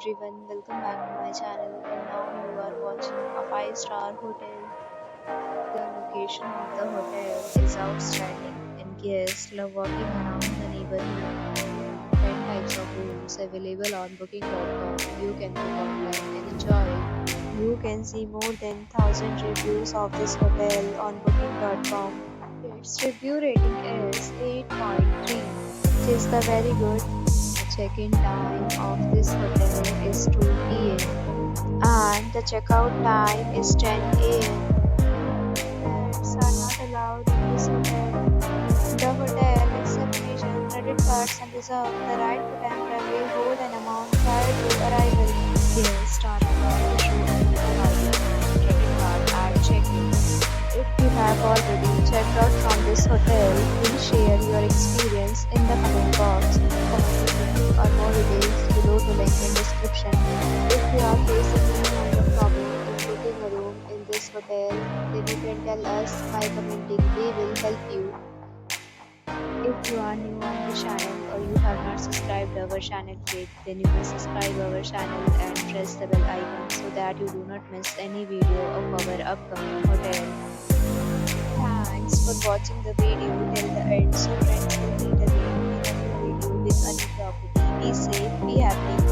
everyone, welcome back to my channel, and now you are watching a 5-star hotel. The location of the hotel is outstanding and guests love walking around the neighborhood. There are 10 types of rooms available on booking.com. You can book online and enjoy it. You can see more than 1000 reviews of this hotel on booking.com. Its review rating is 8.3, which is the very good. The check-in time of this hotel is 2 p.m. and the checkout time is 10 a.m. Pets are not allowed in this hotel. The hotel accepts major credit cards and reserves the right to temporarily hold an amount prior to arrival. Guests are required to show a photo ID and credit card at check-in. If you have already checked out from this hotel, please share your experience in the comment box. For booking or more details, below the link in description. If you are facing any kind of problem in booking a room in this hotel, then you can tell us by commenting. We will help you. If you are new on the channel or you have not subscribed our channel yet, then you can subscribe our channel and press the bell icon so that you do not miss any video of our upcoming hotel. Thanks for watching the video till the end. So friends, will meet again in a new video with a new property. Be safe, be happy.